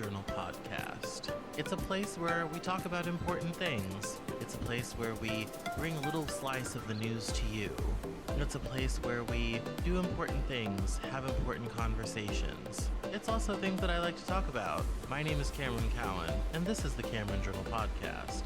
Journal podcast. It's a place where we talk about important things. It's a place where we bring a little slice of the news to you. It's a place where we do important things, have important conversations. It's also things that I like to talk about. My name is Cameron Cowan, and this is the Cameron Journal podcast.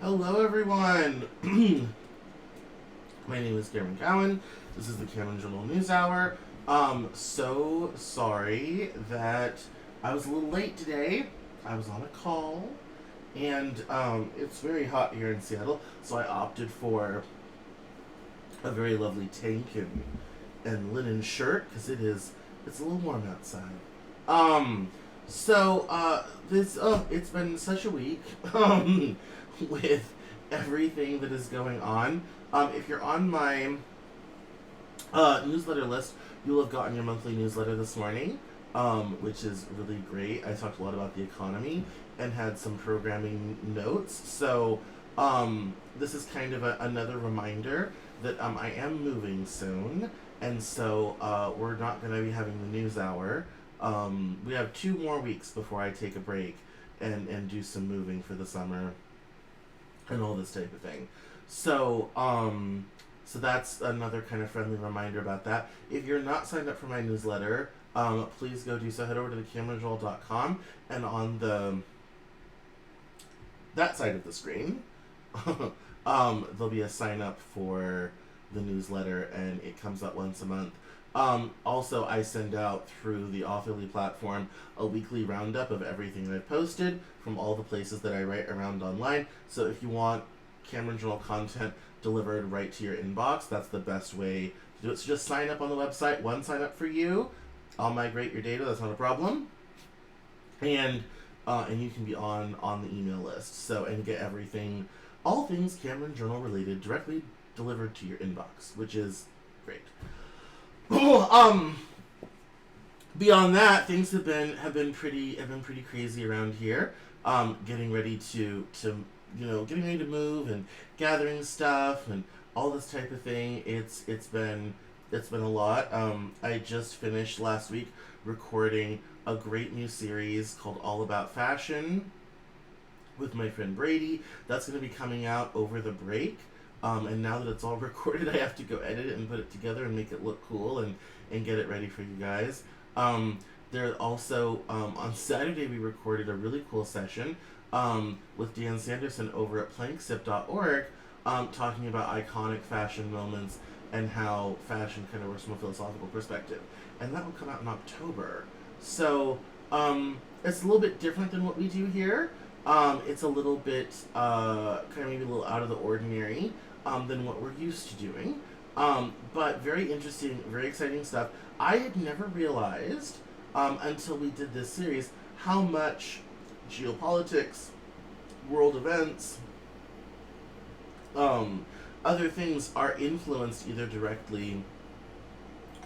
Hello everyone! My name is Cameron Cowan. This is the Cameron Journal Newshour. So sorry that I was a little late today. I was on a call, and it's very hot here in Seattle, so I opted for a very lovely tank and linen shirt, because it's a little warm outside. It's been such a week, with everything that is going on. If you're on my newsletter list, you'll have gotten your monthly newsletter this morning, which is really great. I talked a lot about the economy and had some programming notes. So this is kind of another reminder that I am moving soon, and so we're not going to be having the news hour. We have 2 more weeks before I take a break and do some moving for the summer and all this type of thing. So that's another kind of friendly reminder about that. If you're not signed up for my newsletter, please go do so. Head over to thecameronjournal.com, and on that side of the screen, there'll be a sign up for the newsletter, and it comes out once a month. Also, I send out through the Authorly platform a weekly roundup of everything that I've posted from all the places that I write around online. So if you want Cameron Journal content delivered right to your inbox, that's the best way to do it. So just sign up on the website. One sign up for you. I'll migrate your data. That's not a problem. And you can be on the email list. So, and get everything, all things Cameron Journal related, directly delivered to your inbox, which is great. Beyond that, things have been pretty crazy around here. Getting ready to move and gathering stuff and all this type of thing. It's been a lot. I just finished last week recording a great new series called All About Fashion with my friend Brady. That's going to be coming out over the break. And now that it's all recorded, I have to go edit it and put it together and make it look cool and get it ready for you guys. There also, on Saturday, we recorded a really cool session with Dan Sanderson over at planksip.org, talking about iconic fashion moments and how fashion kind of works from a philosophical perspective. And that will come out in October. So it's a little bit different than what we do here. It's a little bit, kind of maybe a little out of the ordinary than what we're used to doing. But very interesting, very exciting stuff. I had never realized until we did this series how much geopolitics, world events, other things are influenced either directly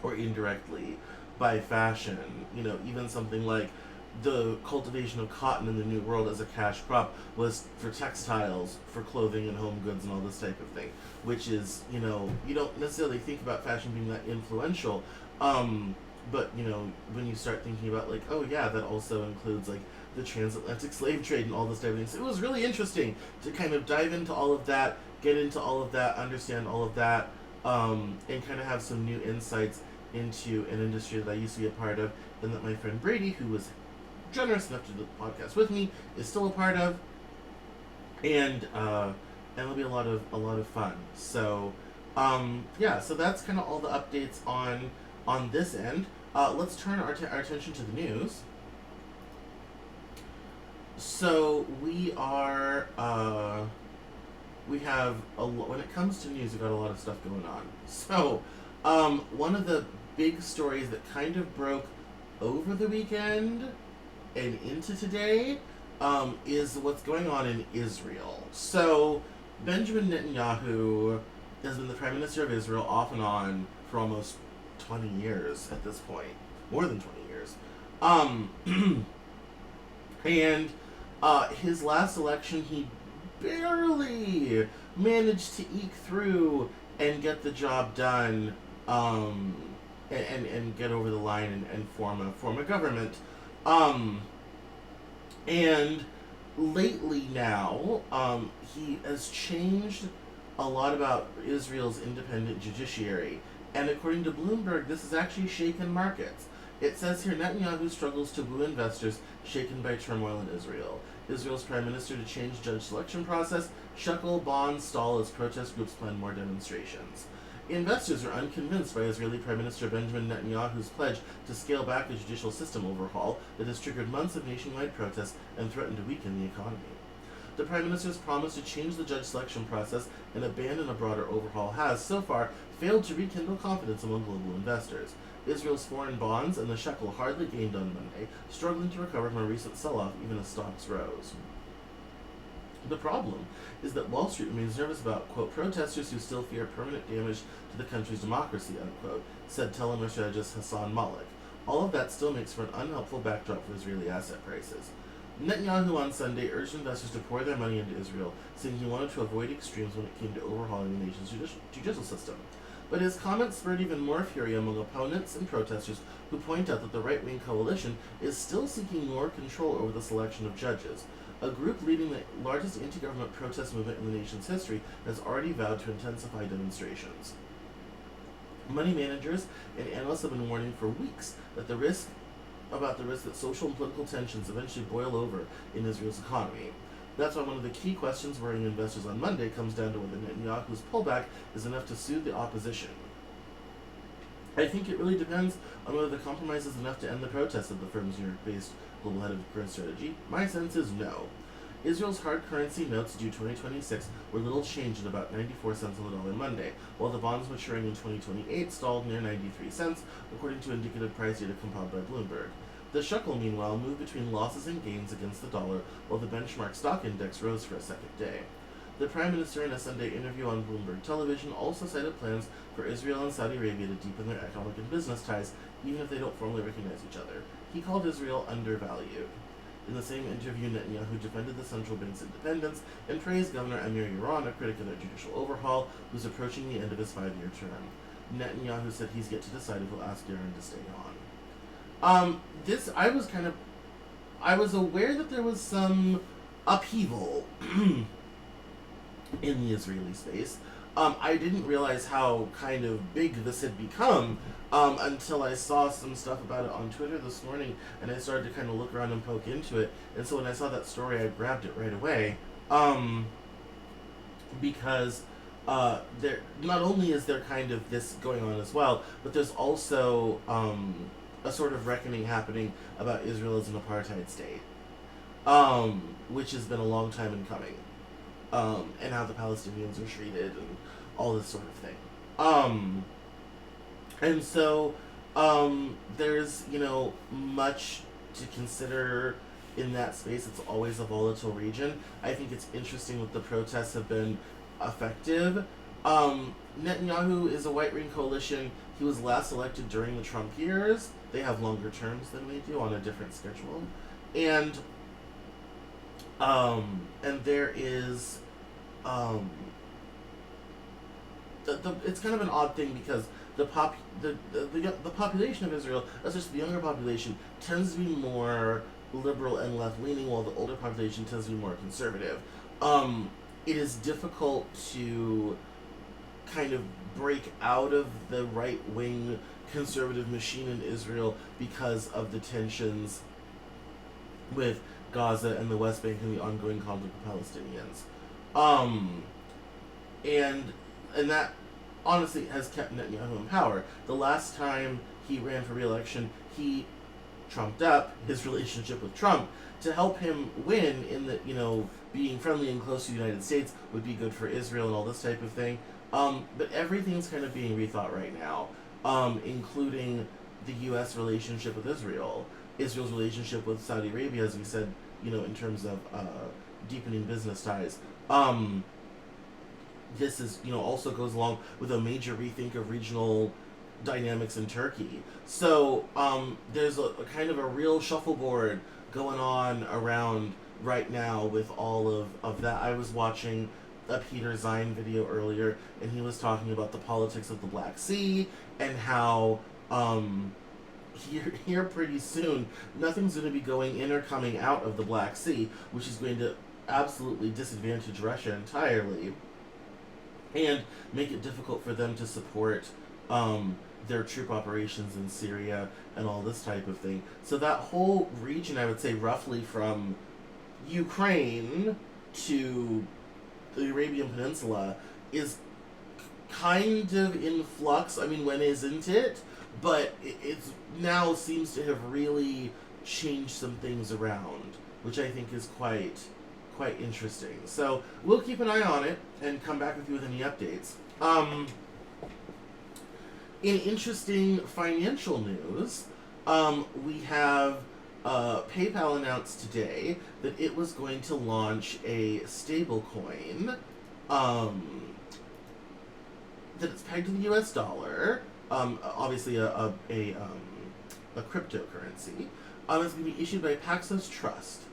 or indirectly by fashion. Even something like the cultivation of cotton in the New World as a cash crop was for textiles, for clothing and home goods and all this type of thing, which is, you don't necessarily think about fashion being that influential, but, when you start thinking about, like, oh yeah, that also includes, like, the transatlantic slave trade and all this type of thing. So it was really interesting to kind of dive into all of that, get into all of that, understand all of that, and kind of have some new insights into an industry that I used to be a part of, and that my friend Brady, who was generous enough to do the podcast with me, is still a part of, and it'll be a lot of fun. So so that's kind of all the updates on this end. Let's turn our attention to the news. So we are, we have when it comes to news, we got a lot of stuff going on. So, one of the big stories that kind of broke over the weekend and into today, is what's going on in Israel. So, Benjamin Netanyahu has been the Prime Minister of Israel off and on for almost 20 years at this point. More than 20 years. And his last election, he barely managed to eke through and get the job done, and get over the line and form a government. And lately now, he has changed a lot about Israel's independent judiciary. And according to Bloomberg, this has actually shaken markets. It says here Netanyahu struggles to woo investors shaken by turmoil in Israel. Israel's prime minister to change judge selection process, shekel bonds stall as protest groups plan more demonstrations. Investors are unconvinced by Israeli Prime Minister Benjamin Netanyahu's pledge to scale back the judicial system overhaul that has triggered months of nationwide protests and threatened to weaken the economy. The Prime Minister's promise to change the judge selection process and abandon a broader overhaul has, so far, failed to rekindle confidence among global investors. Israel's foreign bonds and the shekel hardly gained on Monday, struggling to recover from a recent sell-off even as stocks rose. The problem is that Wall Street remains nervous about, quote, protesters who still fear permanent damage to the country's democracy, unquote, said Telemer strategist Hassan Malik. All of that still makes for an unhelpful backdrop for Israeli asset prices. Netanyahu on Sunday urged investors to pour their money into Israel, saying he wanted to avoid extremes when it came to overhauling the nation's judicial system. But his comments spurred even more fury among opponents and protesters who point out that the right-wing coalition is still seeking more control over the selection of judges. A group leading the largest anti-government protest movement in the nation's history has already vowed to intensify demonstrations. Money managers and analysts have been warning for weeks that the risk that social and political tensions eventually boil over in Israel's economy. That's why one of the key questions worrying investors on Monday comes down to whether Netanyahu's pullback is enough to soothe the opposition. I think it really depends on whether the compromise is enough to end the protests, said the firm's New York-based global head of current strategy. My sense is no. Israel's hard currency notes due 2026 were little changed at about 94 cents on the dollar Monday, while the bonds maturing in 2028 stalled near 93 cents, according to indicative price data compiled by Bloomberg. The shekel, meanwhile, moved between losses and gains against the dollar, while the benchmark stock index rose for a second day. The Prime Minister, in a Sunday interview on Bloomberg Television, also cited plans for Israel and Saudi Arabia to deepen their economic and business ties, even if they don't formally recognize each other. He called Israel undervalued. In the same interview, Netanyahu defended the central bank's independence and praised Governor Amir Yaron, a critic of their judicial overhaul, who's approaching the end of his 5-year term. Netanyahu said he's yet to decide if he'll ask Yaron to stay on. I was aware that there was some upheaval in the Israeli space. I didn't realize how kind of big this had become until I saw some stuff about it on Twitter this morning, and I started to kind of look around and poke into it. And so when I saw that story, I grabbed it right away, because there not only is there kind of this going on as well, but there's also a sort of reckoning happening about Israel as an apartheid state, which has been a long time in coming. And how the Palestinians are treated and all this sort of thing. And so there's, much to consider in that space. It's always a volatile region. I think it's interesting that the protests have been effective. Netanyahu is a white-wing coalition. He was last elected during the Trump years. They have longer terms than we do on a different schedule. And there is, it's kind of an odd thing because the population of Israel, especially the younger population, tends to be more liberal and left-leaning, while the older population tends to be more conservative. It is difficult to kind of break out of the right-wing conservative machine in Israel because of the tensions with Gaza and the West Bank and the ongoing conflict with Palestinians. And that honestly has kept Netanyahu in power. The last time he ran for re-election, he trumped up his relationship with Trump to help him win in the, being friendly and close to the United States would be good for Israel and all this type of thing. But everything's kind of being rethought right now, including the U.S. relationship with Israel, Israel's relationship with Saudi Arabia, as we said, in terms of deepening business ties. This is, also goes along with a major rethink of regional dynamics in Turkey. So there's a kind of a real shuffleboard going on around right now with all of that. I was watching a Peter Zine video earlier, and he was talking about the politics of the Black Sea and how here pretty soon nothing's going to be going in or coming out of the Black Sea, which is going to absolutely disadvantage Russia entirely and make it difficult for them to support their troop operations in Syria and all this type of thing. So that whole region, I would say roughly from Ukraine to the Arabian Peninsula, is kind of in flux. I mean, when isn't it? But it's now seems to have really changed some things around, which I think is quite interesting. So we'll keep an eye on it and come back with you with any updates. In interesting financial news, we have PayPal announced today that it was going to launch a stablecoin that it's pegged to the U.S. dollar. Obviously a cryptocurrency. It's going to be issued by Paxos Trust.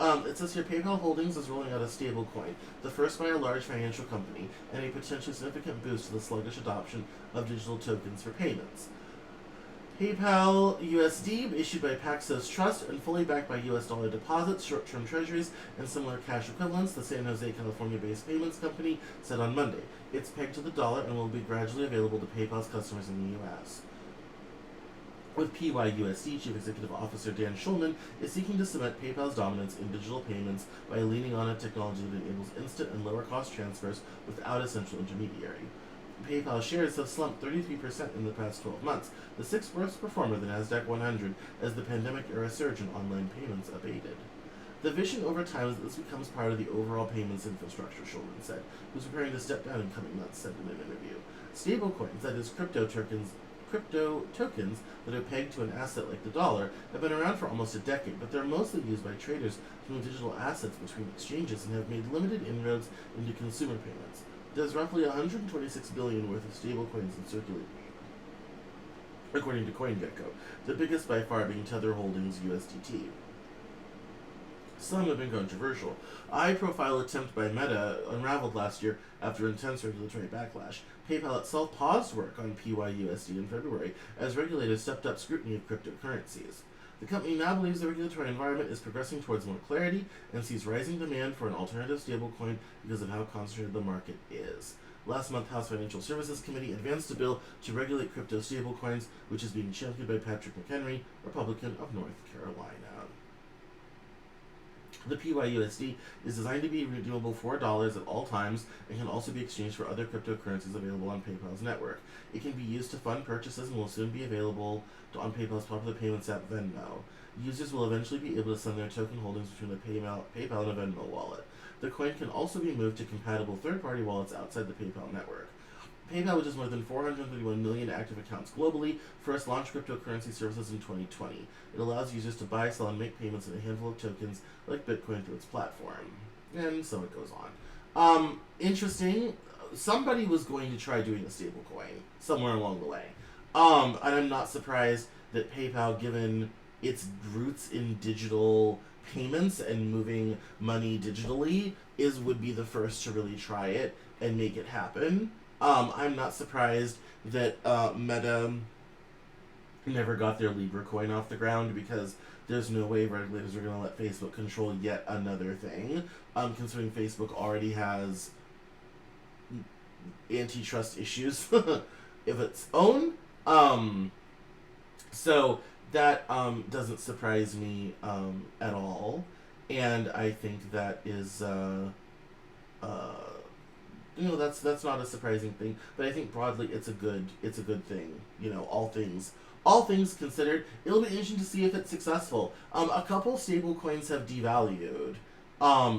It says here, PayPal Holdings is rolling out a stablecoin, the first by a large financial company, and a potentially significant boost to the sluggish adoption of digital tokens for payments. PayPal USD, issued by Paxos Trust and fully backed by US dollar deposits, short-term treasuries, and similar cash equivalents, the San Jose, California-based payments company said on Monday. It's pegged to the dollar and will be gradually available to PayPal's customers in the US. With PYUSD, Chief Executive Officer Dan Schulman is seeking to cement PayPal's dominance in digital payments by leaning on a technology that enables instant and lower-cost transfers without a central intermediary. PayPal shares have slumped 33% in the past 12 months, the sixth worst performer of the NASDAQ 100, as the pandemic-era surge in online payments abated. The vision over time is that this becomes part of the overall payments infrastructure, Schulman said, who's preparing to step down in coming months, said in an interview. Stablecoins, that is crypto tokens that are pegged to an asset like the dollar, have been around for almost a decade, but they're mostly used by traders to move digital assets between exchanges and have made limited inroads into consumer payments. There's roughly $126 billion worth of stablecoins in circulation, according to CoinGecko, the biggest by far being Tether Holdings USDT. Some have been controversial. A high-profile attempt by Meta unraveled last year after intense regulatory backlash. PayPal itself paused work on PYUSD in February as regulators stepped up scrutiny of cryptocurrencies. The company now believes the regulatory environment is progressing towards more clarity and sees rising demand for an alternative stablecoin because of how concentrated the market is. Last month, House Financial Services Committee advanced a bill to regulate crypto stablecoins, which is being championed by Patrick McHenry, Republican of North Carolina. The PYUSD is designed to be redeemable for $4 at all times and can also be exchanged for other cryptocurrencies available on PayPal's network. It can be used to fund purchases and will soon be available on PayPal's popular payments app Venmo. Users will eventually be able to send their token holdings between the PayPal and a Venmo wallet. The coin can also be moved to compatible third-party wallets outside the PayPal network. PayPal, which has more than 431 million active accounts globally, first launched cryptocurrency services in 2020. It allows users to buy, sell, and make payments in a handful of tokens like Bitcoin through its platform. And so it goes on. Interesting. Somebody was going to try doing a stablecoin somewhere along the way. And I'm not surprised that PayPal, given its roots in digital payments and moving money digitally, would be the first to really try it and make it happen. I'm not surprised that Meta never got their Libra coin off the ground, because there's no way regulators are going to let Facebook control yet another thing, considering Facebook already has antitrust issues of its own. So that doesn't surprise me at all, and I think that is that's not a surprising thing, but I think broadly it's a good thing. All things all things considered, it'll be interesting to see if it's successful. A couple stable coins have devalued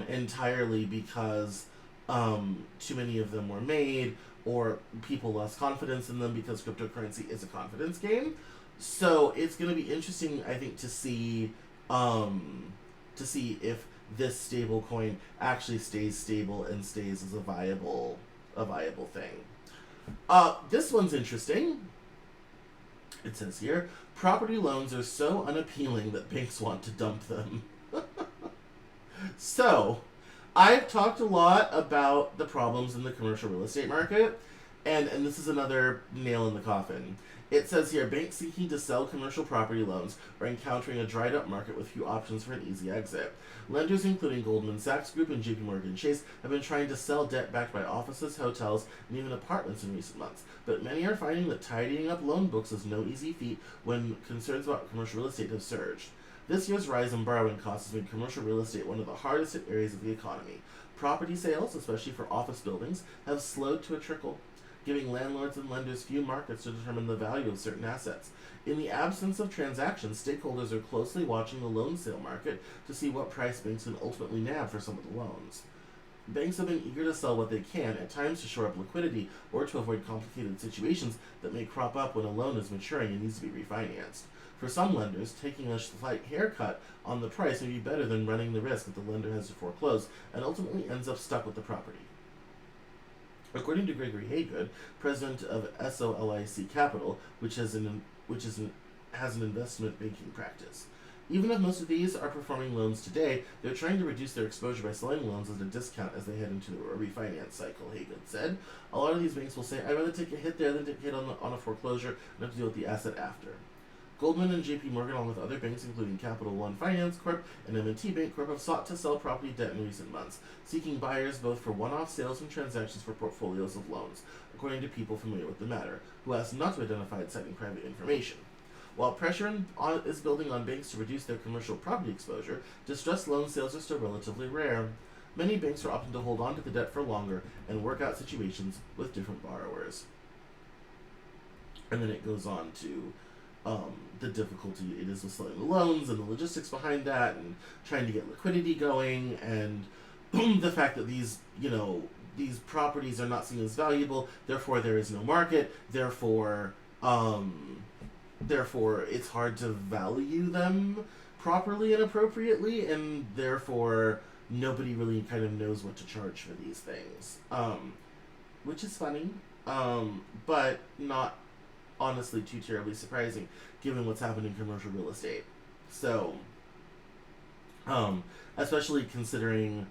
entirely because too many of them were made, or people lost confidence in them because cryptocurrency is a confidence game. So it's going to be interesting, I think, to see if this stable coin actually stays stable and stays as a viable thing. This one's interesting. It says here, property loans are so unappealing that banks want to dump them. So, I've talked a lot about the problems in the commercial real estate market, and this is another nail in the coffin. It says here, banks seeking to sell commercial property loans are encountering a dried up market with few options for an easy exit. Lenders including Goldman Sachs Group and JP Morgan Chase have been trying to sell debt backed by offices, hotels, and even apartments in recent months, but many are finding that tidying up loan books is no easy feat when concerns about commercial real estate have surged. This year's rise in borrowing costs has made commercial real estate one of the hardest hit areas of the economy. Property sales, especially for office buildings, have slowed to a trickle, giving landlords and lenders few markets to determine the value of certain assets. In the absence of transactions, stakeholders are closely watching the loan sale market to see what price banks can ultimately nab for some of the loans. Banks have been eager to sell what they can, at times to shore up liquidity or to avoid complicated situations that may crop up when a loan is maturing and needs to be refinanced. For some lenders, taking a slight haircut on the price may be better than running the risk that the lender has to foreclose and ultimately ends up stuck with the property. According to Gregory Haygood, president of SOLIC Capital, which has an investment banking practice. Even if most of these are performing loans today, they're trying to reduce their exposure by selling loans at a discount as they head into a refinance cycle, Haygood said. A lot of these banks will say, I'd rather take a hit there than take a hit on a foreclosure and have to deal with the asset after. Goldman and JP Morgan, along with other banks including Capital One Finance Corp. And M&T Bank Corp. Have sought to sell property debt in recent months, seeking buyers both for one-off sales and transactions for portfolios of loans, according to people familiar with the matter, who asked not to be identified citing private information. While pressure is building on banks to reduce their commercial property exposure, distressed loan sales are still relatively rare. Many banks are opting to hold on to the debt for longer and work out situations with different borrowers. And then it goes on to the difficulty it is with selling the loans and the logistics behind that and trying to get liquidity going and the fact that these properties are not seen as valuable, therefore there is no market, therefore it's hard to value them properly and appropriately, and therefore nobody really kind of knows what to charge for these things, which is funny, but not honestly too terribly surprising given what's happened in commercial real estate. So, especially considering,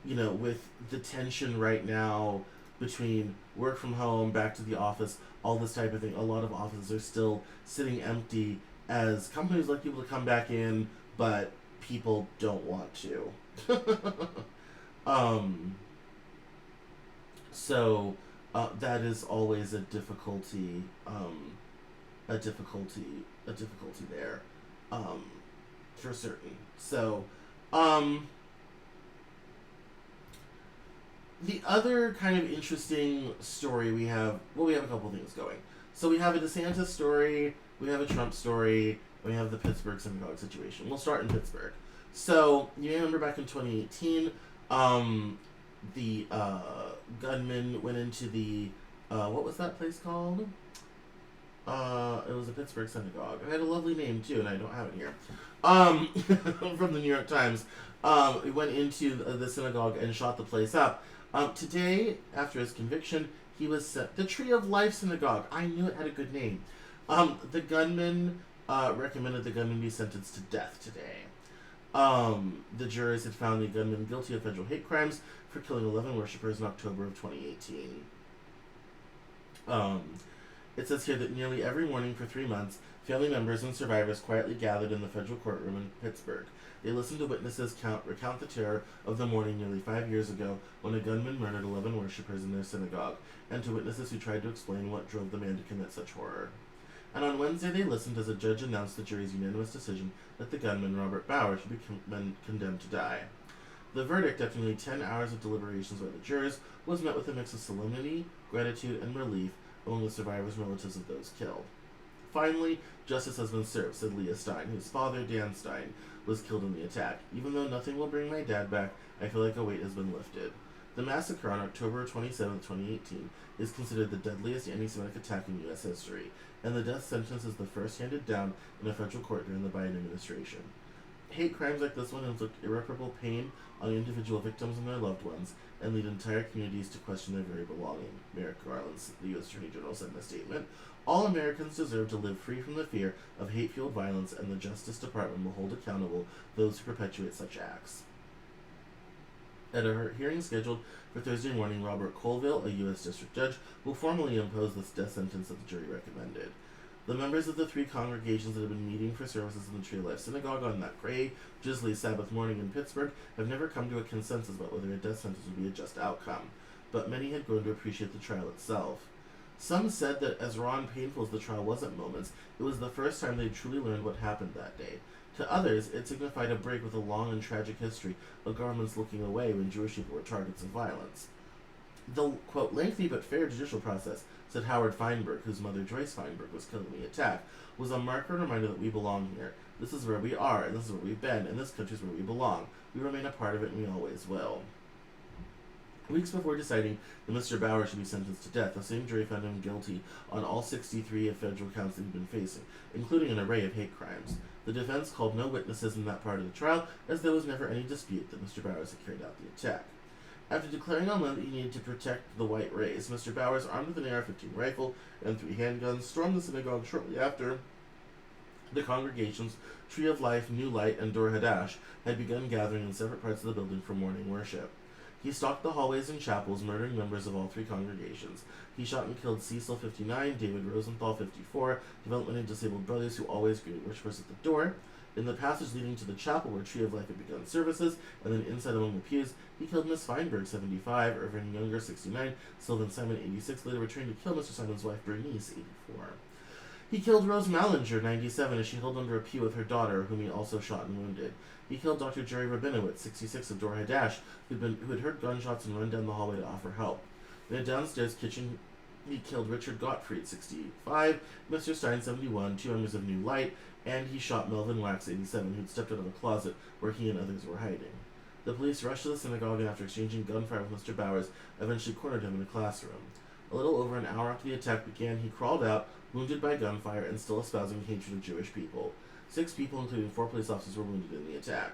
with the tension right now between work from home, back to the office, all this type of thing, a lot of offices are still sitting empty as companies like people to come back in, but people don't want to. So that is always a difficulty there, for certain. So, the other kind of interesting story we have a couple things going. So we have a DeSantis story, we have a Trump story, and we have the Pittsburgh Synagogue situation. We'll start in Pittsburgh. So, you may remember back in 2018, the gunman went into the, what was that place called? It was a Pittsburgh Synagogue. It had a lovely name, too, and I don't have it here. From the New York Times. He went into the synagogue and shot the place up. Today, after his conviction, he was sent... The Tree of Life Synagogue. I knew it had a good name. The gunman recommended the gunman be sentenced to death today. The jurors had found the gunman guilty of federal hate crimes for killing 11 worshippers in October of 2018. It says here that nearly every morning for 3 months, family members and survivors quietly gathered in the federal courtroom in Pittsburgh. They listened to witnesses recount the terror of the morning nearly 5 years ago when a gunman murdered 11 worshippers in their synagogue, and to witnesses who tried to explain what drove the man to commit such horror. And on Wednesday they listened as a judge announced the jury's unanimous decision that the gunman, Robert Bauer, should be condemned to die. The verdict, after nearly 10 hours of deliberations by the jurors, was met with a mix of solemnity, gratitude, and relief among the survivors and relatives of those killed. Finally, justice has been served, said Leah Stein, whose father, Dan Stein, was killed in the attack. Even though nothing will bring my dad back, I feel like a weight has been lifted. The massacre on October 27, 2018, is considered the deadliest anti-Semitic attack in U.S. history, and the death sentence is the first handed down in a federal court during the Biden administration. Hate crimes like this one inflict irreparable pain on individual victims and their loved ones, and lead entire communities to question their very belonging, Merrick Garland, the U.S. Attorney General, said in a statement. All Americans deserve to live free from the fear of hate-fueled violence, and the Justice Department will hold accountable those who perpetuate such acts. At a hearing scheduled for Thursday morning, Robert Colville, a U.S. District Judge, will formally impose this death sentence that the jury recommended. The members of the three congregations that have been meeting for services in the Tree of Life Synagogue on that gray, drizzly Sabbath morning in Pittsburgh have never come to a consensus about whether a death sentence would be a just outcome, but many had grown to appreciate the trial itself. Some said that as raw and painful as the trial was at moments, it was the first time they'd truly learned what happened that day. To others, it signified a break with a long and tragic history of governments looking away when Jewish people were targets of violence. The, quote, lengthy but fair judicial process, said Howard Feinberg, whose mother Joyce Feinberg was killed in the attack, was a marker and reminder that we belong here. This is where we are, and this is where we've been, and this country is where we belong. We remain a part of it, and we always will. Weeks before deciding that Mr. Bauer should be sentenced to death, the same jury found him guilty on all 63 of federal counts that he'd been facing, including an array of hate crimes. The defense called no witnesses in that part of the trial, as there was never any dispute that Mr. Bowers had carried out the attack. After declaring on Monday that he needed to protect the white race, Mr. Bowers, armed with an AR-15 rifle and 3 handguns, stormed the synagogue shortly after the congregations Tree of Life, New Light, and Dor Hadash had begun gathering in separate parts of the building for morning worship. He stalked the hallways and chapels, murdering members of all three congregations. He shot and killed Cecil, 59, David Rosenthal, 54, developmentally disabled brothers who always greeted worshipers at the door. In the passage leading to the chapel where Tree of Life had begun services, and then inside among the pews, he killed Miss Feinberg, 75, Irvin Younger, 69, Sylvan Simon, 86, later returning to kill Mr. Simon's wife, Bernice, 84. He killed Rose Mallinger, 97, as she held under a pew with her daughter, whom he also shot and wounded. He killed Dr. Jerry Rabinowitz, 66, of Dor Hadash, who had heard gunshots and run down the hallway to offer help. In a downstairs kitchen, he killed Richard Gottfried, 65, Mr. Stein, 71, 2 members of New Light, and he shot Melvin Wax, 87, who'd stepped out of a closet where he and others were hiding. The police rushed to the synagogue and, after exchanging gunfire with Mr. Bowers, eventually cornered him in a classroom. A little over an hour after the attack began, he crawled out, wounded by gunfire and still espousing hatred of Jewish people. 6 people, including 4 police officers, were wounded in the attack.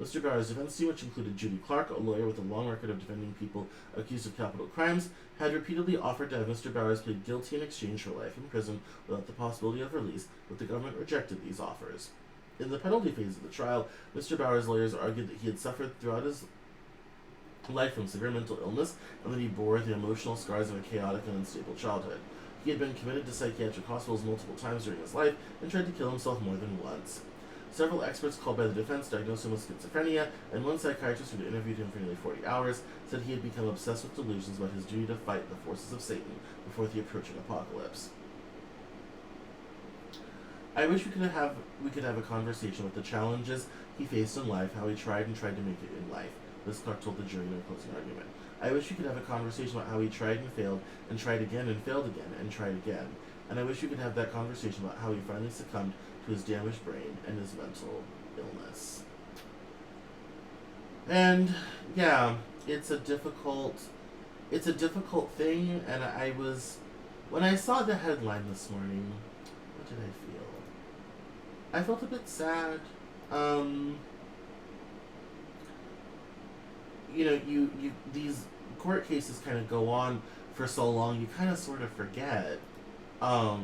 Mr. Bowers' defense team, which included Judy Clark, a lawyer with a long record of defending people accused of capital crimes, had repeatedly offered to have Mr. Bowers plead guilty in exchange for life in prison without the possibility of release, but the government rejected these offers. In the penalty phase of the trial, Mr. Bowers' lawyers argued that he had suffered throughout his life from severe mental illness and that he bore the emotional scars of a chaotic and unstable childhood. He had been committed to psychiatric hospitals multiple times during his life and tried to kill himself more than once. Several experts called by the defense diagnosed him with schizophrenia, and one psychiatrist who had interviewed him for nearly 40 hours said he had become obsessed with delusions about his duty to fight the forces of Satan before the approaching apocalypse. I wish we could have a conversation with the challenges he faced in life, how he tried to make it in life, Liz Clark told the jury in her closing argument. I wish we could have a conversation about how he tried and failed, and tried again and failed again, and tried again. And I wish we could have that conversation about how he finally succumbed to his damaged brain and his mental illness. And yeah, it's a difficult thing, and when I saw the headline this morning, what did I feel? I felt a bit sad. You these court cases kind of go on for so long, you kind of sort of forget about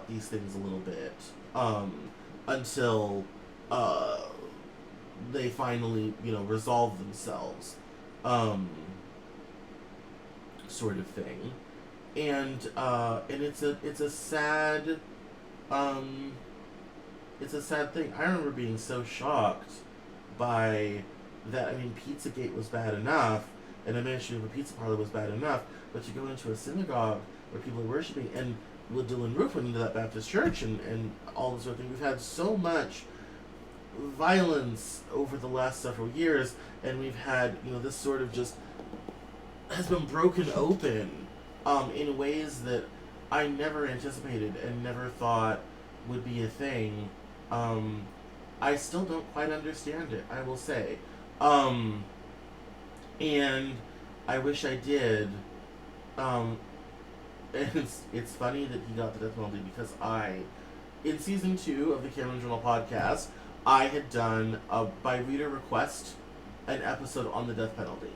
these things a little bit until they finally resolve themselves, sort of thing, and it's a sad thing. I remember being so shocked by that. I mean, Pizzagate was bad enough, and administration of a pizza parlor was bad enough, but you go into a synagogue where people are worshiping, and Dylan Roof went into that Baptist church, and all this sort of thing. We've had so much violence over the last several years, and we've had, this sort of just has been broken open in ways that I never anticipated and never thought would be a thing. I still don't quite understand it, I will say. Um, and I wish I did. Um, and it's funny that he got the death penalty because in season 2 of the Cameron Journal podcast, I had done, by reader request, an episode on the death penalty.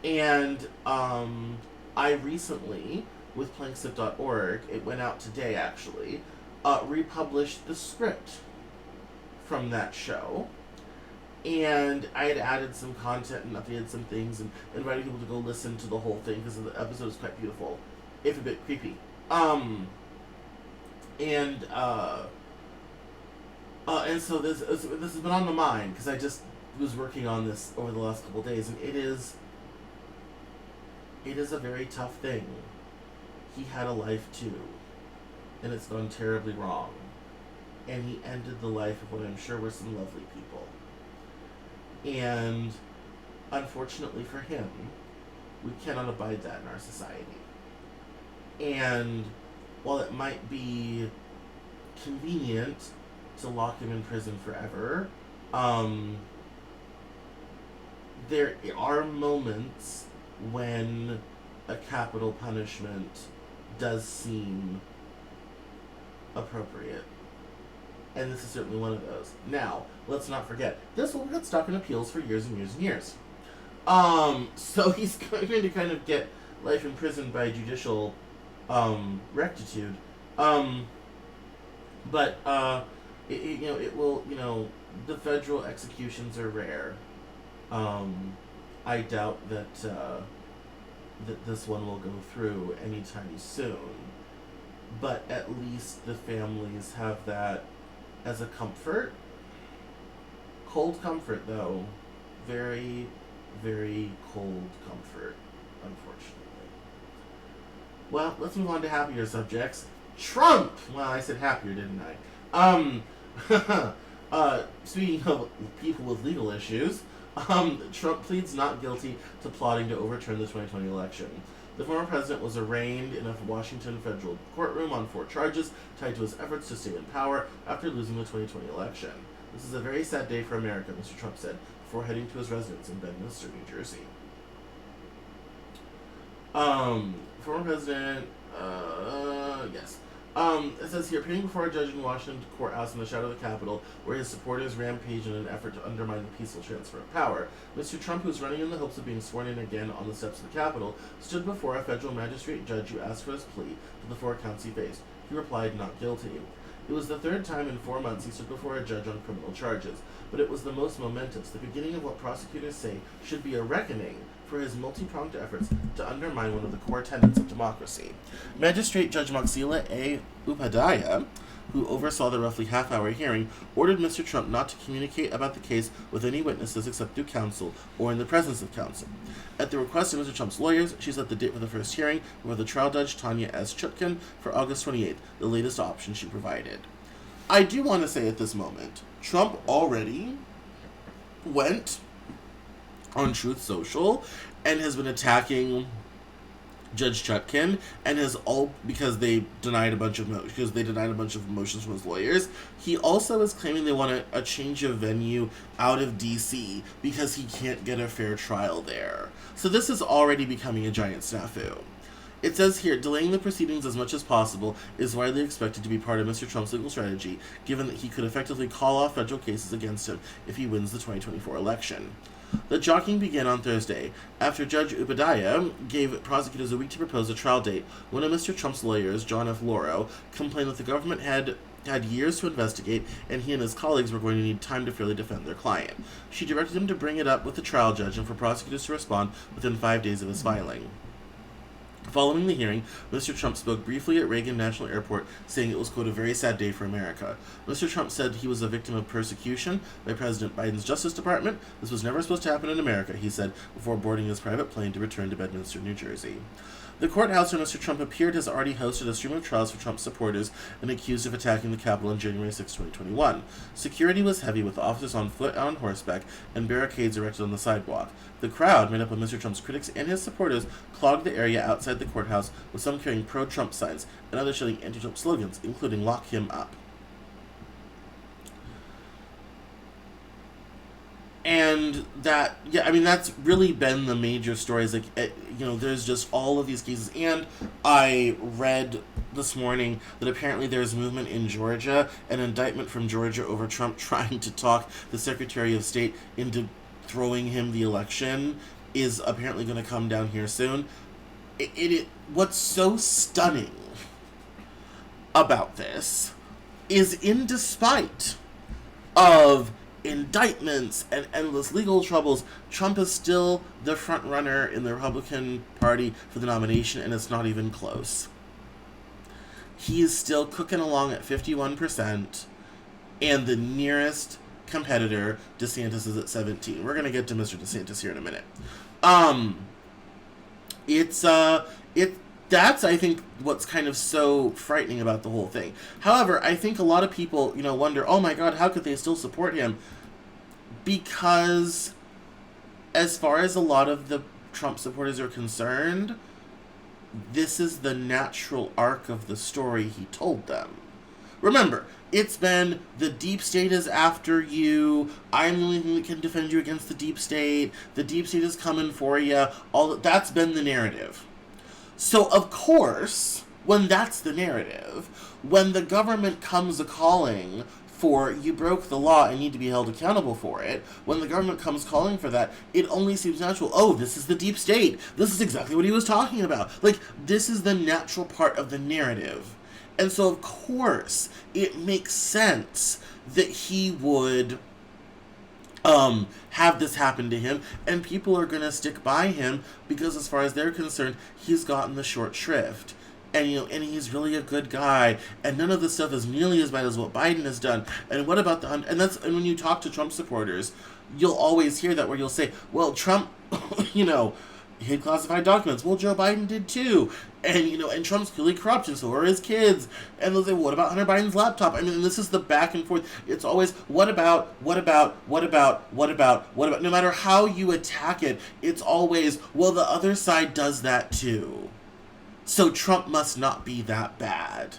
And I recently, with planksip.org, it went out today actually, republished the script from that show. And I had added some content and updated some things and invited people to go listen to the whole thing because the episode is quite beautiful, if a bit creepy. And so this has been on my mind because I just was working on this over the last couple of days, and it is a very tough thing. He had a life too, and it's gone terribly wrong. And he ended the life of what I'm sure were some lovely people. And unfortunately for him, we cannot abide that in our society. And while it might be convenient to lock him in prison forever, there are moments when a capital punishment does seem appropriate. And this is certainly one of those. Now, let's not forget, this will get stuck in appeals for years and years and years. So he's going to kind of get life in prison by judicial rectitude. But it will, the federal executions are rare. I doubt that this one will go through anytime soon. But at least the families have that as a comfort. Cold comfort, though. Very, very cold comfort, unfortunately. Well, let's move on to happier subjects. Trump! Well, I said happier, didn't I? Speaking of people with legal issues, Trump pleads not guilty to plotting to overturn the 2020 election. The former president was arraigned in a Washington federal courtroom on 4 charges tied to his efforts to stay in power after losing the 2020 election. This is a very sad day for America, Mr. Trump said, before heading to his residence in Bedminster, New Jersey. Former president, yes. It says here, appearing before a judge in Washington courthouse in the shadow of the Capitol, where his supporters rampaged in an effort to undermine the peaceful transfer of power, Mr. Trump, who was running in the hopes of being sworn in again on the steps of the Capitol, stood before a federal magistrate judge who asked for his plea to the 4 counts he faced. He replied not guilty. It was the 3rd time in 4 months he stood before a judge on criminal charges, but it was the most momentous, the beginning of what prosecutors say should be a reckoning for his multi-pronged efforts to undermine one of the core tenets of democracy. Magistrate Judge Maxila A. Upadhyaya, who oversaw the roughly half-hour hearing, ordered Mr. Trump not to communicate about the case with any witnesses except through counsel or in the presence of counsel. At the request of Mr. Trump's lawyers, she set the date for the first hearing before the trial judge Tanya S. Chutkan for August 28th, the latest option she provided. I do want to say at this moment, Trump already went on Truth Social and has been attacking Judge Chutkan, and has because they denied a bunch of motions from his lawyers. He also is claiming they want a change of venue out of DC because he can't get a fair trial there. So this is already becoming a giant snafu. It says here, delaying the proceedings as much as possible is widely expected to be part of Mr. Trump's legal strategy, given that he could effectively call off federal cases against him if he wins the 2024 election. The jockeying began on Thursday, after Judge Upadhyaya gave prosecutors a week to propose a trial date. One of Mr. Trump's lawyers, John F. Lauro, complained that the government had years to investigate, and he and his colleagues were going to need time to fairly defend their client. She directed him to bring it up with the trial judge and for prosecutors to respond within 5 days of his filing. Following the hearing, Mr. Trump spoke briefly at Reagan National Airport, saying it was, quote, a very sad day for America. Mr. Trump said he was a victim of persecution by President Biden's Justice Department. This was never supposed to happen in America, he said, before boarding his private plane to return to Bedminster, New Jersey. The courthouse where Mr. Trump appeared has already hosted a stream of trials for Trump supporters and accused of attacking the Capitol on January 6, 2021. Security was heavy, with officers on foot and on horseback and barricades erected on the sidewalk. The crowd, made up of Mr. Trump's critics and his supporters, clogged the area outside outside the courthouse, with some carrying pro-Trump signs and others shouting anti-Trump slogans, including "Lock him up." And that, yeah, I mean, that's really been the major stories. Like, there's just all of these cases. And I read this morning that apparently there's movement in Georgia, an indictment from Georgia over Trump trying to talk the Secretary of State into throwing him the election is apparently going to come down here soon. What's so stunning about this is, in despite of indictments and endless legal troubles, Trump is still the front runner in the Republican Party for the nomination, and it's not even close. He is still cooking along at 51%, and the nearest competitor, DeSantis, is at 17%. We're going to get to Mr. DeSantis here in a minute. That's, I think, what's kind of so frightening about the whole thing. However, I think a lot of people, wonder, oh my God, how could they still support him? Because as far as a lot of the Trump supporters are concerned, this is the natural arc of the story he told them. Remember, it's been the deep state is after you, I'm the only thing that can defend you against the deep state is coming for you, that's been the narrative. So, of course, when that's the narrative, when the government comes a-calling for you broke the law and need to be held accountable for it, when the government comes calling for that, it only seems natural, oh, this is the deep state. This is exactly what he was talking about. Like, this is the natural part of the narrative. And so, of course, it makes sense that he would have this happen to him, and people are going to stick by him because, as far as they're concerned, he's gotten the short shrift. And, and he's really a good guy, and none of this stuff is nearly as bad as what Biden has done. And what about and when you talk to Trump supporters, you'll always hear that, where you'll say, well, Trump, hid classified documents. Well, Joe Biden did too. And, and Trump's clearly corrupt, and so are his kids. And they'll say, well, what about Hunter Biden's laptop? I mean, this is the back and forth. It's always, what about? No matter how you attack it, it's always, well, the other side does that too. So Trump must not be that bad.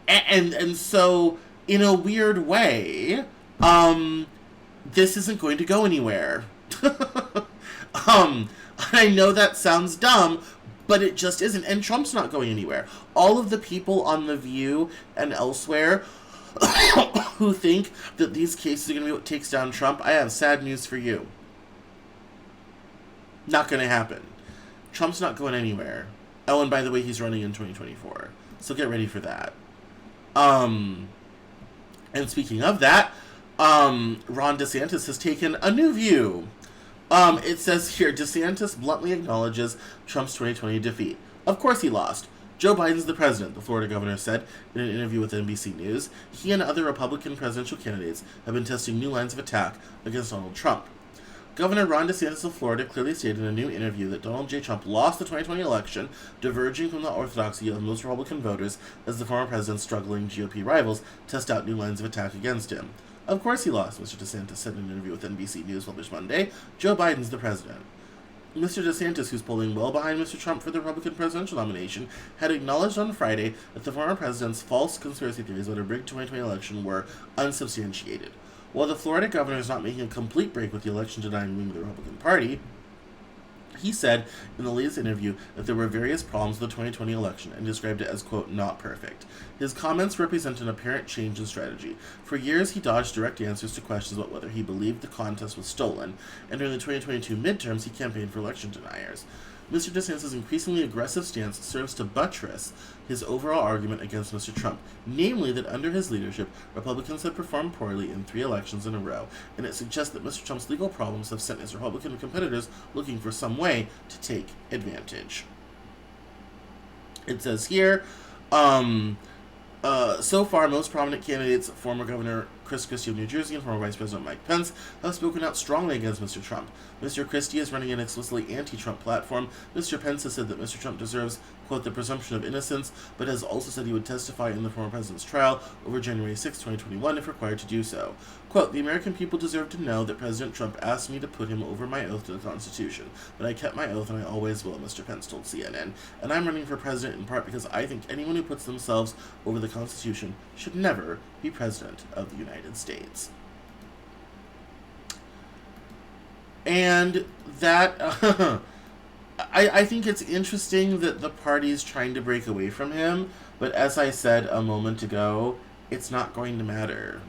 And so, in a weird way, this isn't going to go anywhere. I know that sounds dumb, but it just isn't. And Trump's not going anywhere. All of the people on The View and elsewhere who think that these cases are going to be what takes down Trump, I have sad news for you. Not going to happen. Trump's not going anywhere. Oh, and by the way, he's running in 2024. So get ready for that. And speaking of that, Ron DeSantis has taken a new view. It says here, DeSantis bluntly acknowledges Trump's 2020 defeat. Of course he lost. Joe Biden's the president, the Florida governor said in an interview with NBC News. He and other Republican presidential candidates have been testing new lines of attack against Donald Trump. Governor Ron DeSantis of Florida clearly stated in a new interview that Donald J. Trump lost the 2020 election, diverging from the orthodoxy of most Republican voters as the former president's struggling GOP rivals test out new lines of attack against him. Of course he lost, Mr. DeSantis said in an interview with NBC News published Monday. Joe Biden's the president. Mr. DeSantis, who's polling well behind Mr. Trump for the Republican presidential nomination, had acknowledged on Friday that the former president's false conspiracy theories about a rigged 2020 election were unsubstantiated. While the Florida governor is not making a complete break with the election-denying wing of the Republican Party, he said in the latest interview that there were various problems with the 2020 election and described it as, quote, not perfect. His comments represent an apparent change in strategy. For years, he dodged direct answers to questions about whether he believed the contest was stolen, and during the 2022 midterms, he campaigned for election deniers. Mr. DeSantis' increasingly aggressive stance serves to buttress his overall argument against Mr. Trump, namely that under his leadership, Republicans have performed poorly in 3 elections in a row, and it suggests that Mr. Trump's legal problems have sent his Republican competitors looking for some way to take advantage. It says here, so far, most prominent candidates, former Governor Chris Christie of New Jersey and former Vice President Mike Pence have spoken out strongly against Mr. Trump. Mr. Christie is running an explicitly anti-Trump platform. Mr. Pence has said that Mr. Trump deserves, quote, the presumption of innocence, but has also said he would testify in the former president's trial over January 6, 2021, if required to do so. Quote, the American people deserve to know that President Trump asked me to put him over my oath to the Constitution, but I kept my oath and I always will, Mr. Pence told CNN. And I'm running for president in part because I think anyone who puts themselves over the Constitution should never be president of the United States. And that, I think it's interesting that the party is trying to break away from him, but as I said a moment ago, it's not going to matter.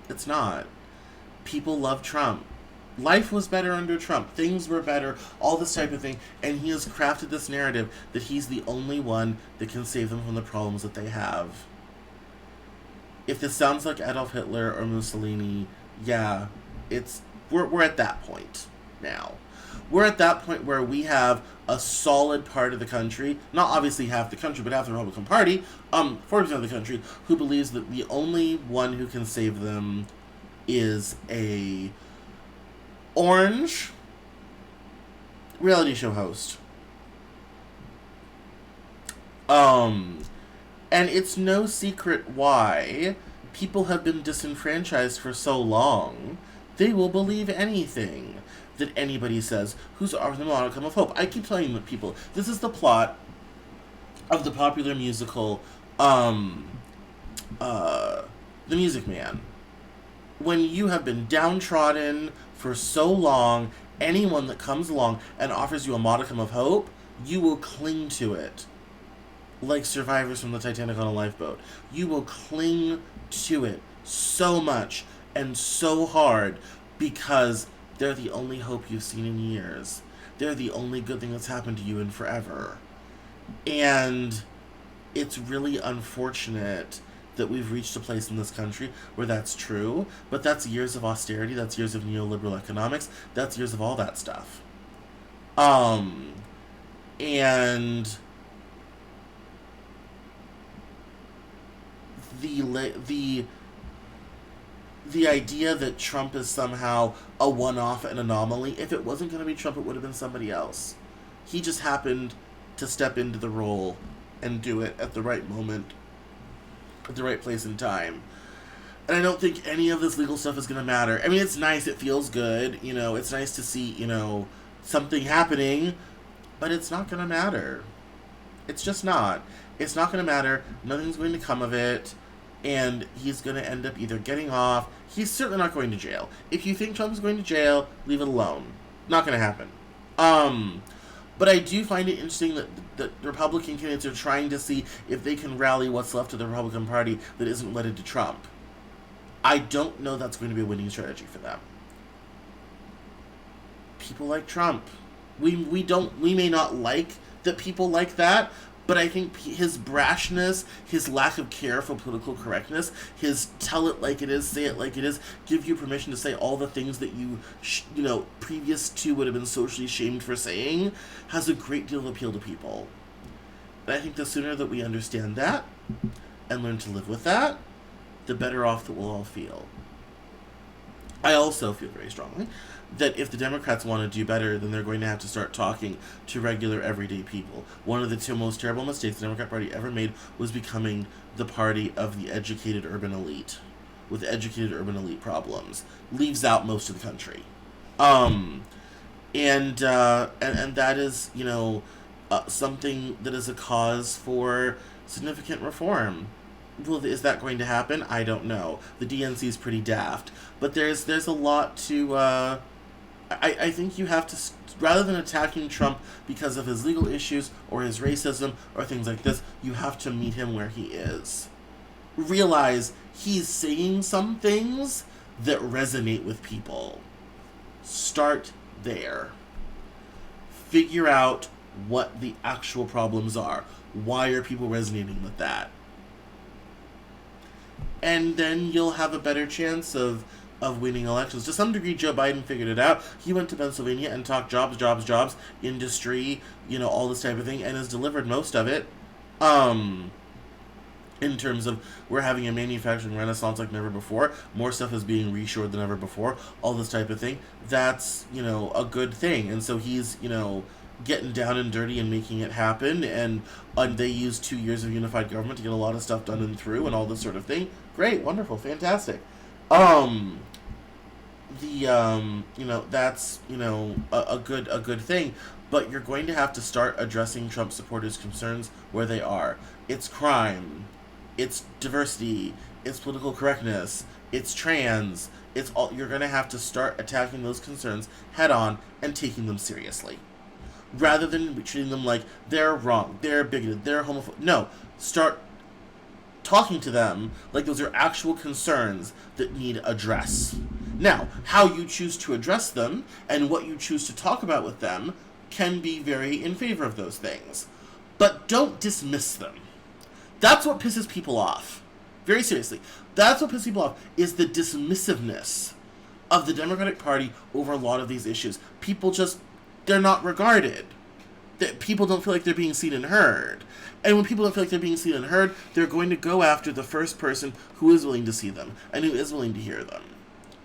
It's not. People love Trump. Life was better under Trump. Things were better, all this type of thing, and he has crafted this narrative that he's the only one that can save them from the problems that they have. If this sounds like Adolf Hitler or Mussolini, yeah, we're at that point now. We're at that point where we have a solid part of the country, not obviously half the country, but half the Republican Party, 40% of the country, who believes that the only one who can save them is a orange reality show host. And it's no secret why people have been disenfranchised for so long. They will believe anything that anybody says who's offering them a modicum of hope. I keep telling the people, this is the plot of the popular musical, The Music Man. When you have been downtrodden for so long, anyone that comes along and offers you a modicum of hope, you will cling to it. Like survivors from the Titanic on a lifeboat. You will cling to it so much and so hard because they're the only hope you've seen in years. They're the only good thing that's happened to you in forever. And it's really unfortunate that we've reached a place in this country where that's true, but that's years of austerity, that's years of neoliberal economics, that's years of all that stuff. And the idea that Trump is somehow a one-off, an anomaly, if it wasn't going to be Trump, it would have been somebody else. He just happened to step into the role and do it at the right moment, at the right place and time. And I don't think any of this legal stuff is going to matter. I mean, it's nice, it feels good, it's nice to see, something happening, but it's not going to matter. It's just not. It's not going to matter. Nothing's going to come of it. And he's going to end up either getting off. He's certainly not going to jail. If you think Trump's going to jail, leave it alone. Not going to happen. But I do find it interesting that Republican candidates are trying to see if they can rally what's left of the Republican Party that isn't wedded to Trump. I don't know that's going to be a winning strategy for them. People like Trump. We may not like that people like that, but I think his brashness, his lack of care for political correctness, his tell it like it is, say it like it is, give you permission to say all the things that you previous to would have been socially shamed for saying, has a great deal of appeal to people. And I think the sooner that we understand that and learn to live with that, the better off that we'll all feel. I also feel very strongly that if the Democrats want to do better, then they're going to have to start talking to regular, everyday people. One of the two most terrible mistakes the Democrat Party ever made was becoming the party of the educated urban elite, with educated urban elite problems. Leaves out most of the country. And that is, something that is a cause for significant reform. Well, is that going to happen? I don't know. The DNC is pretty daft. But there's a lot to... I think you have to, rather than attacking Trump because of his legal issues or his racism or things like this, you have to meet him where he is. Realize he's saying some things that resonate with people. Start there. Figure out what the actual problems are. Why are people resonating with that? And then you'll have a better chance of winning elections. To some degree, Joe Biden figured it out. He went to Pennsylvania and talked jobs, industry, all this type of thing, and has delivered most of it. in terms of we're having a manufacturing renaissance like never before, more stuff is being reshored than ever before, all this type of thing, that's, a good thing. And so he's, getting down and dirty and making it happen, and they used 2 years of unified government to get a lot of stuff done and through and all this sort of thing. Great, wonderful, fantastic. That's, a good thing, but you're going to have to start addressing Trump supporters' concerns where they are. It's crime, it's diversity, it's political correctness, it's trans, it's all. You're going to have to start attacking those concerns head on and taking them seriously, rather than treating them like they're wrong, they're bigoted, they're homophobic. No, start talking to them like those are actual concerns that need address. Now, how you choose to address them and what you choose to talk about with them can be very in favor of those things. But don't dismiss them. That's what pisses people off. Very seriously. That's what pisses people off, is the dismissiveness of the Democratic Party over a lot of these issues. People just, they're not regarded. People don't feel like they're being seen and heard. And when people don't feel like they're being seen and heard, they're going to go after the first person who is willing to see them and who is willing to hear them.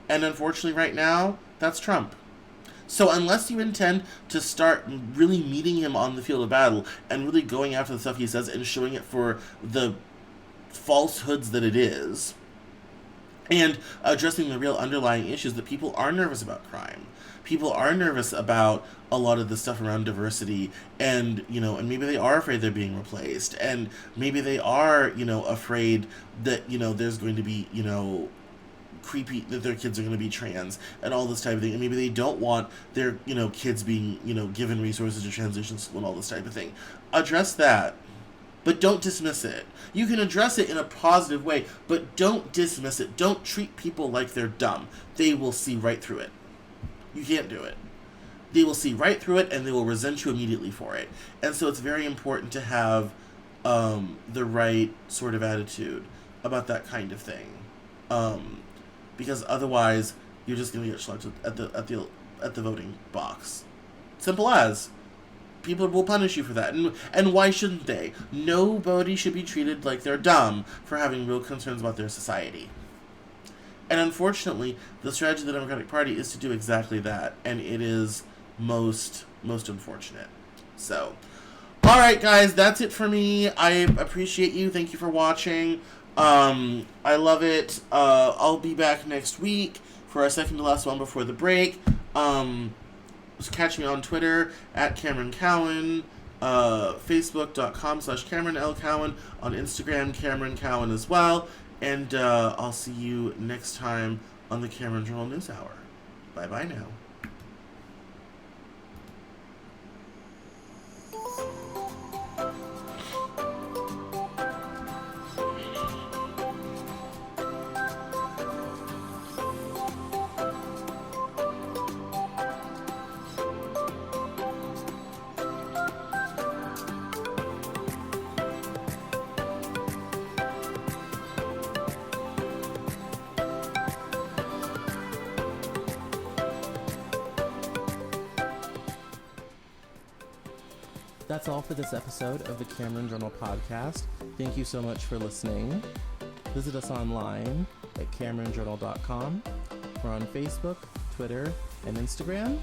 And unfortunately right now, that's Trump. So unless you intend to start really meeting him on the field of battle and really going after the stuff he says and showing it for the falsehoods that it is, and addressing the real underlying issues, that people are nervous about crime. People are nervous about a lot of the stuff around diversity, and, and maybe they are afraid they're being replaced, and maybe they are, afraid that, there's going to be, creepy, that their kids are going to be trans and all this type of thing, and maybe they don't want their kids being given resources to transition school and all this type of thing. Address that, but don't dismiss it. You can address it in a positive way, but don't dismiss it. Don't treat people like they're dumb. They will see right through it. You can't do it. They will see right through it, and they will resent you immediately for it. And so it's very important to have the right sort of attitude about that kind of thing. Because otherwise, you're just going to get selected at the voting box. Simple as. People will punish you for that. And why shouldn't they? Nobody should be treated like they're dumb for having real concerns about their society. And unfortunately, the strategy of the Democratic Party is to do exactly that. And it is most unfortunate. So, alright guys, that's it for me. I appreciate you. Thank you for watching. I love it. I'll be back next week for our second to last one before the break. Catch me on Twitter at Cameron Cowan, Facebook.com/Cameron L. Cowan, on Instagram, Cameron Cowan as well. And I'll see you next time on the Cameron Journal Newshour. Bye-bye now. That's all for this episode of the Cameron Journal podcast. Thank you so much for listening. Visit us online at CameronJournal.com. We're on Facebook, Twitter, and Instagram.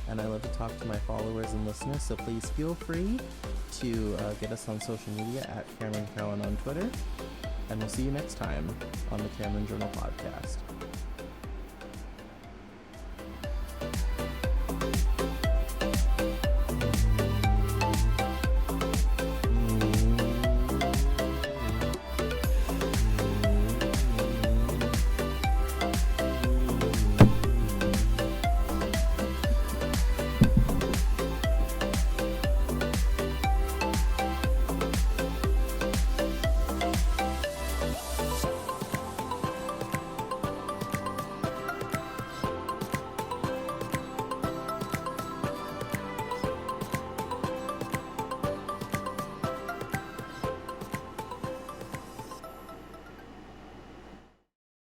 And I love to talk to my followers and listeners, so please feel free to get us on social media at Cameron Cowan on Twitter. And we'll see you next time on the Cameron Journal podcast.